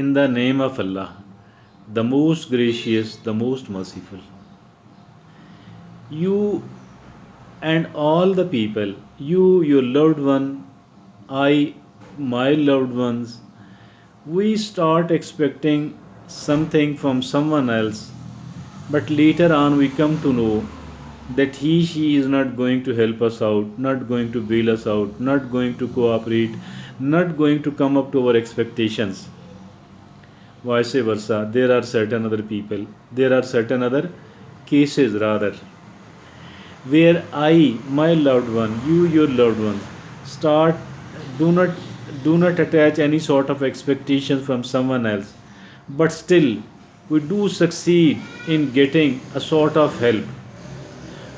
In the name of Allah, the most gracious, the most merciful. You and all the people, you, your loved one, I, my loved ones, we start expecting something from someone else, but later on we come to know that she is not going to help us out, not going to bail us out, not going to cooperate, not going to come up to our expectations. Vice versa, there are certain other people, there are certain other cases rather, where I, my loved one, you, your loved one, start do not do not attach any sort of expectations from someone else, but still we do succeed in getting a sort of help,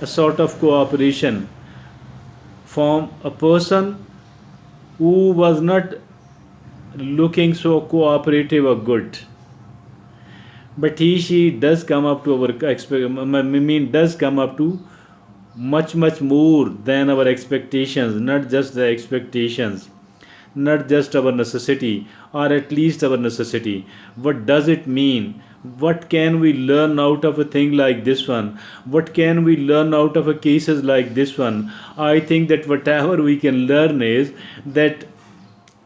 a sort of cooperation from a person who was not looking so cooperative or good, but she does come up to our does come up to much more than our expectations, not just the expectations, not just our necessity, or at least our necessity. What does it mean? What can we learn out of a thing like this one? What can we learn out of a cases like this one? I think that whatever we can learn is that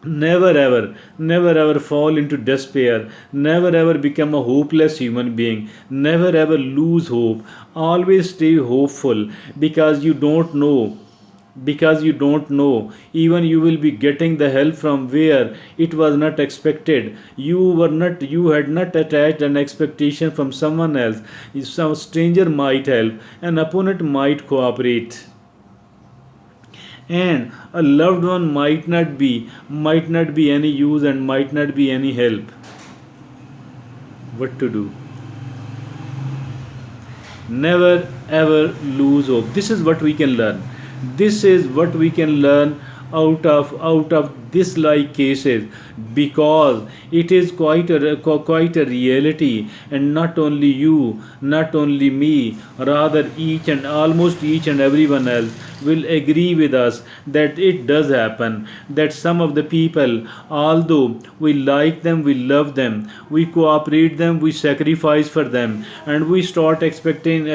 never ever fall into despair, never ever become a hopeless human being, never ever lose hope, always stay hopeful, because you don't know, even you will be getting the help from where it was not expected. You had not attached an expectation from someone else. Some stranger might help, an opponent might cooperate, and a loved one might not be any use and might not be any help. What to do? Never ever lose hope. This is what we can learn. This is what we can learn out of this like cases, because it is quite a reality, and not only you, not only me, rather each and almost each and everyone else will agree with us that it does happen, that some of the people, although we like them, we love them, we cooperate them, we sacrifice for them, and we start expecting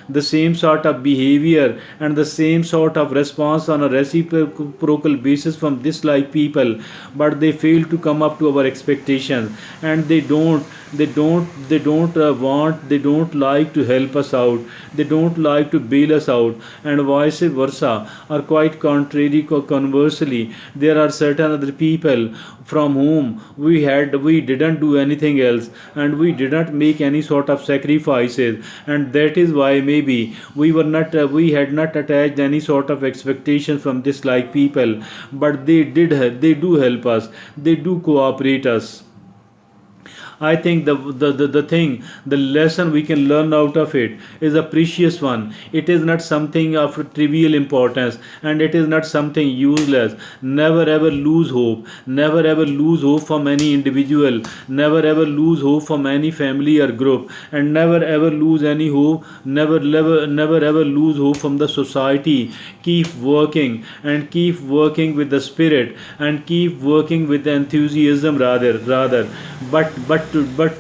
the same sort of behavior and the same sort of response on a reciprocal basis from this like people, but they fail to come up to our expectations, and they don't like to help us out, they don't like to bail us out, and vice versa, or quite contrary, conversely, there are certain other people from whom we didn't do anything else, and we did not make any sort of sacrifices, and that is why maybe we had not attached any sort of expectations from this like people, but they do help us, they do cooperate us. I think the thing, the lesson we can learn out of it is a precious one. It is not something of trivial importance, and it is not something useless. Never ever lose hope. Never ever lose hope from any individual. Never ever lose hope from any family or group, and never ever lose any hope. Never ever lose hope from the society. Keep working, and keep working with the spirit, and keep working with the enthusiasm rather, but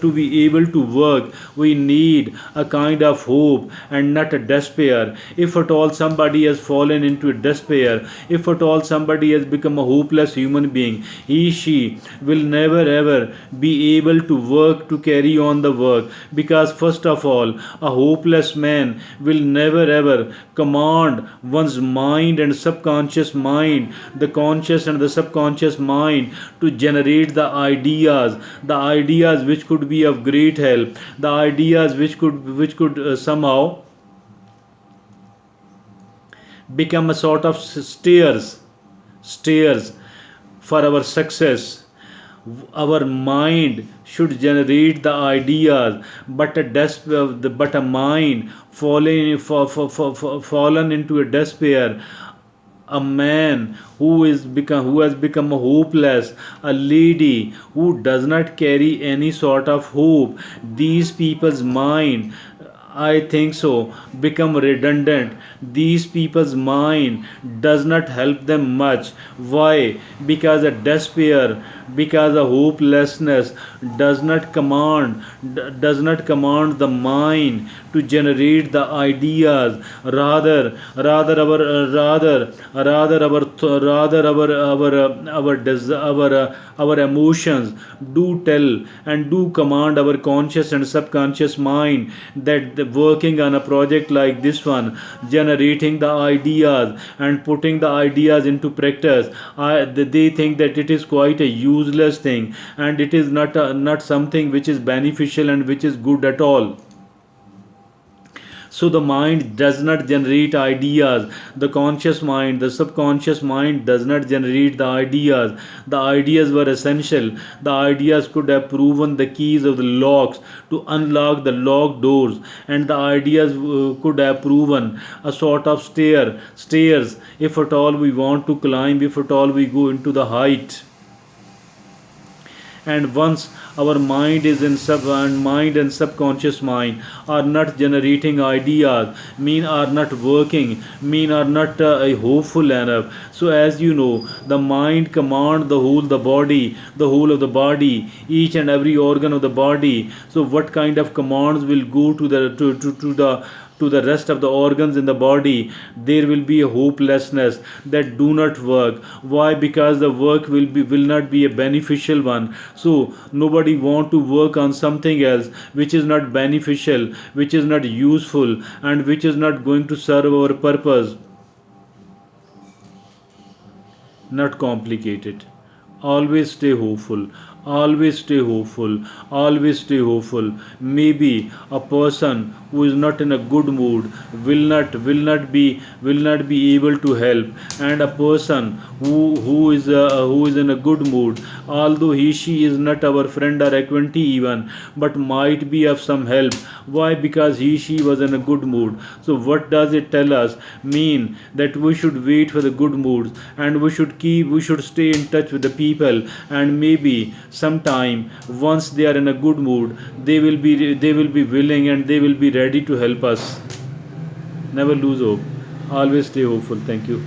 to be able to work, we need a kind of hope and not a despair. If at all somebody has fallen into despair, if at all somebody has become a hopeless human being, she will never ever be able to work, to carry on the work, because first of all, a hopeless man will never ever command one's mind and subconscious mind, the conscious and the subconscious mind, to generate the ideas which could be of great help, the ideas which could somehow become a sort of stairs for our success. Our mind should generate the ideas, but a mind fallen into a despair, a man who has become hopeless, a lady who does not carry any sort of hope, these people's mind I think so, become redundant. These people's mind does not help them much. Why? Because a despair, because a hopelessness does not command the mind to generate the ideas. Rather our our emotions do tell and do command our conscious and subconscious mind, that working on a project like this one, generating the ideas and putting the ideas into practice, they think that it is quite a useless thing, and it is not something which is beneficial and which is good at all. So the mind does not generate ideas. The conscious mind, the subconscious mind does not generate the ideas. The ideas were essential. The ideas could have proven the keys of the locks to unlock the locked doors, and the ideas could have proven a sort of stairs, if at all we want to climb, if at all we go into the height. And once our mind is in mind and subconscious mind are not generating ideas, mean are not working, mean are not hopeful enough. So as you know, the mind command the whole of the body, each and every organ of the body. So what kind of commands will go to the rest of the organs in the body? There will be a hopelessness that do not work. Why? Because the work will not be a beneficial one. So nobody want to work on something else which is not beneficial, which is not useful, and which is not going to serve our purpose. Not complicated. Always stay hopeful. Always stay hopeful. Always stay hopeful. Maybe a person who is not in a good mood will not be able to help, and a person who is in a good mood, although she is not our friend or acquaintance even, but might be of some help. Why? Because she was in a good mood. So what does it tell us? Mean that we should wait for the good moods, and we should stay in touch with the people, and maybe sometime once they are in a good mood, they will be willing and they will be ready to help us. Never lose hope. Always stay hopeful. Thank you.